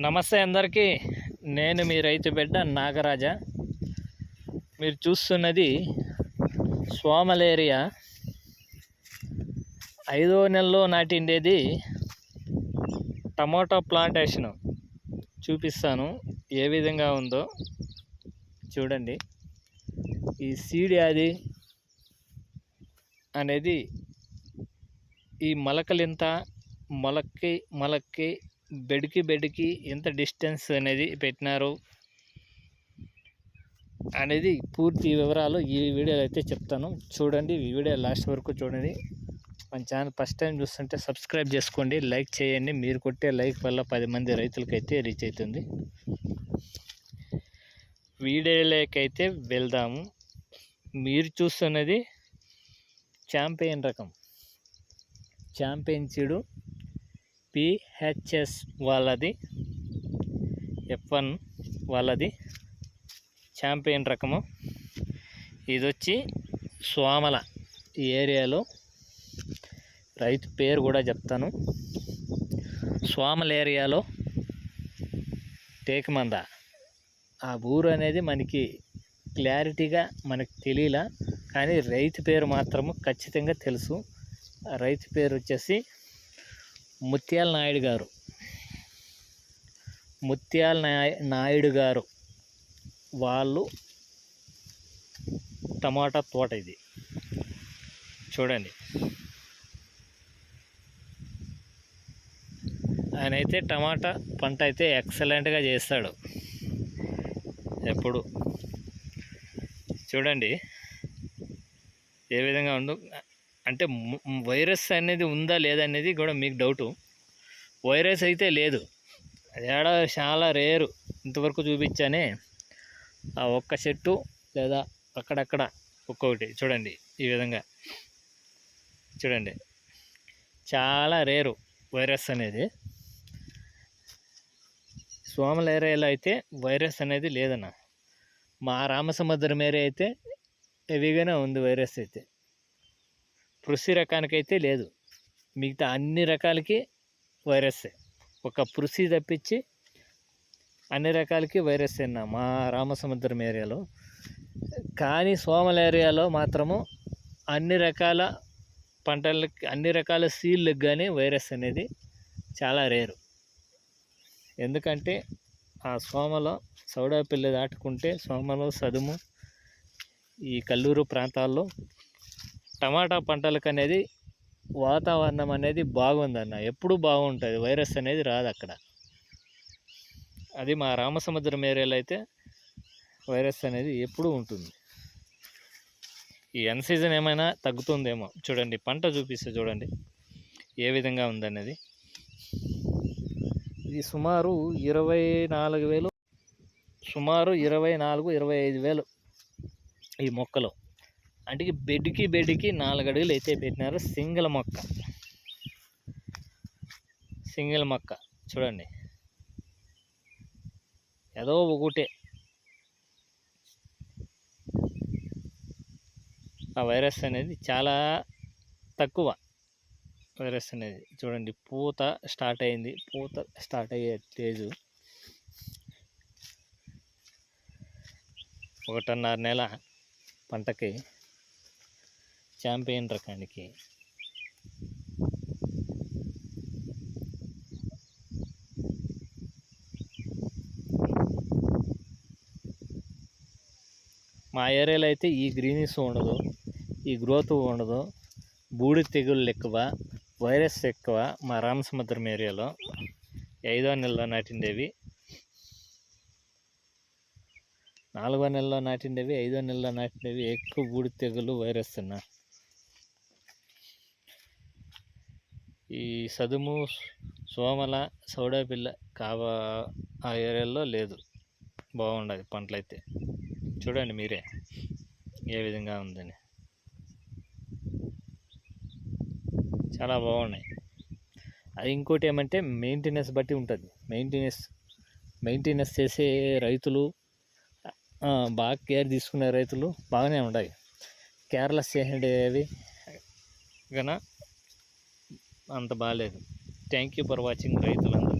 నమస్తే అందరికీ. నేను మీ రైతు బిడ్డ నాగరాజ. మీరు చూస్తున్నది సోమలేరియా 5వ నెలలో నాటిండేది టమోటా ప్లాంటేషన్ చూపిస్తాను ఏ విధంగా ఉందో చూడండి. ఈ సీడ్ అది అనేది ఈ మొలకలింత మొలక్కి బెడ్కి ఎంత డిస్టెన్స్ అనేది పెట్టినారు అనేది పూర్తి వివరాలు ఈ వీడియోలో అయితే చెప్తాను. చూడండి, ఈ వీడియో లాస్ట్ వరకు చూడండి. మన ఛానల్ ఫస్ట్ టైం చూస్తుంటే సబ్స్క్రైబ్ చేసుకోండి, లైక్ చేయండి. మీరు కొట్టే లైక్ వల్ల 10 మంది రైతులకైతే రీచ్ అవుతుంది. వీడియోలోకైతే వెళ్దాము. మీరు చూస్తున్నది ఛాంపియన్ రకం, ఛాంపియన్ సీడు PHS వాళ్ళది, F1 వాళ్ళది ఛాంపియన్ రకము. ఇది వచ్చి సోమల ఈ ఏరియాలో రైతు పేరు కూడా చెప్తాను. సోమల ఏరియాలో టేకుమంద ఆ ఊరు అనేది మనకి క్లారిటీగా మనకు తెలియలా, కానీ రైతు పేరు మాత్రము ఖచ్చితంగా తెలుసు. ఆ రైతు పేరు వచ్చేసి ముత్యాల నాయుడు గారు వాళ్ళు టమాటా తోట ఇది చూడండి. ఆయన అయితే టమాటా పంట అయితే ఎక్సలెంట్గా చేస్తాడు ఎప్పుడు. చూడండి ఏ విధంగా ఉందో. అంటే వైరస్ అనేది ఉందా లేదా అనేది కూడా మీకు డౌటు. వైరస్ అయితే లేదు, అది చాలా రేరు. ఇంతవరకు చూపించానే ఆ ఒక్క చెట్టు లేదా అక్కడక్కడ ఒక్కొక్కటి చూడండి. ఈ విధంగా చూడండి, చాలా రేరు వైరస్ అనేది. సోమల ఏరియాలో అయితే వైరస్ అనేది లేదన్న. మా రామసముద్రం ఏరియా అయితే హెవీగానే ఉంది వైరస్ అయితే. పృసి రకానికైతే లేదు, మిగతా అన్ని రకాలకి వైరస్సే. ఒక పృసి తప్పించి అన్ని రకాలకి వైరస్ అన్న మా రామసముద్రం ఏరియాలో. కానీ సోమల ఏరియాలో మాత్రము అన్ని రకాల పంటలకి, అన్ని రకాల సీడ్లకు కానీ వైరస్ అనేది చాలా రేరు. ఎందుకంటే ఆ సోమలో సౌడాపిల్లి దాటుకుంటే సోమలో సదుము ఈ కల్లూరు ప్రాంతాల్లో టమాటా పంటలకు అనేది వాతావరణం అనేది బాగుందన్న, ఎప్పుడు బాగుంటుంది, వైరస్ అనేది రాదు అక్కడ. అది మా రామసముద్రం ఏరియాలో అయితే వైరస్ అనేది ఎప్పుడూ ఉంటుంది. ఈ ఎన్ సీజన్ ఏమైనా తగ్గుతుందేమో. చూడండి పంట చూపిస్తే చూడండి ఏ విధంగా ఉందనేది. ఇది సుమారు 24,000, సుమారు 24-25,000 ఈ మొక్కలు. అంటే బెడ్కి 4 అడుగులు అయితే పెట్టినారు. సింగిల్ మొక్క చూడండి, ఏదో ఒకటే. ఆ వైరస్ అనేది చాలా తక్కువ. వైరస్ అనేది చూడండి, పూత స్టార్ట్ అయింది, పూత స్టార్ట్ అయ్యే స్టేజు 1.5 నెల పంటకి ఛాంపియన్ రకానికి. మా ఏరియాలో అయితే ఈ గ్రీనిస్ ఉండదు, ఈ గ్రోత్ ఉండదు, బూడి తెగుళ్ళు ఎక్కువ, వైరస్ ఎక్కువ. మా రామసముద్రం ఏరియాలో 5వ నెలలో నాటిండేవి, 4వ నెలలో నాటిండేవి, 5వ నెలలో నాటిండేవి ఎక్కువ బూడి తెగులు వైరస్ అన్న. ఈ సదుము సోమల సౌడాపిల్ల ఆ ఏరియాలో లేదు, బాగుండదు పంటలైతే. చూడండి మీరే ఏ విధంగా ఉందని, చాలా బాగున్నాయి. అది ఇంకోటి ఏమంటే మెయింటెనెన్స్ బట్టి ఉంటుంది. మెయింటెనెన్స్ చేసే రైతులు, బాగా కేర్ తీసుకునే రైతులు బాగానే ఉన్నాయి. కేర్లెస్ చేసేవి కన్నా అంత బాగాలేదు. థ్యాంక్ యూ ఫర్ వాచింగ్ రైతులందరూ.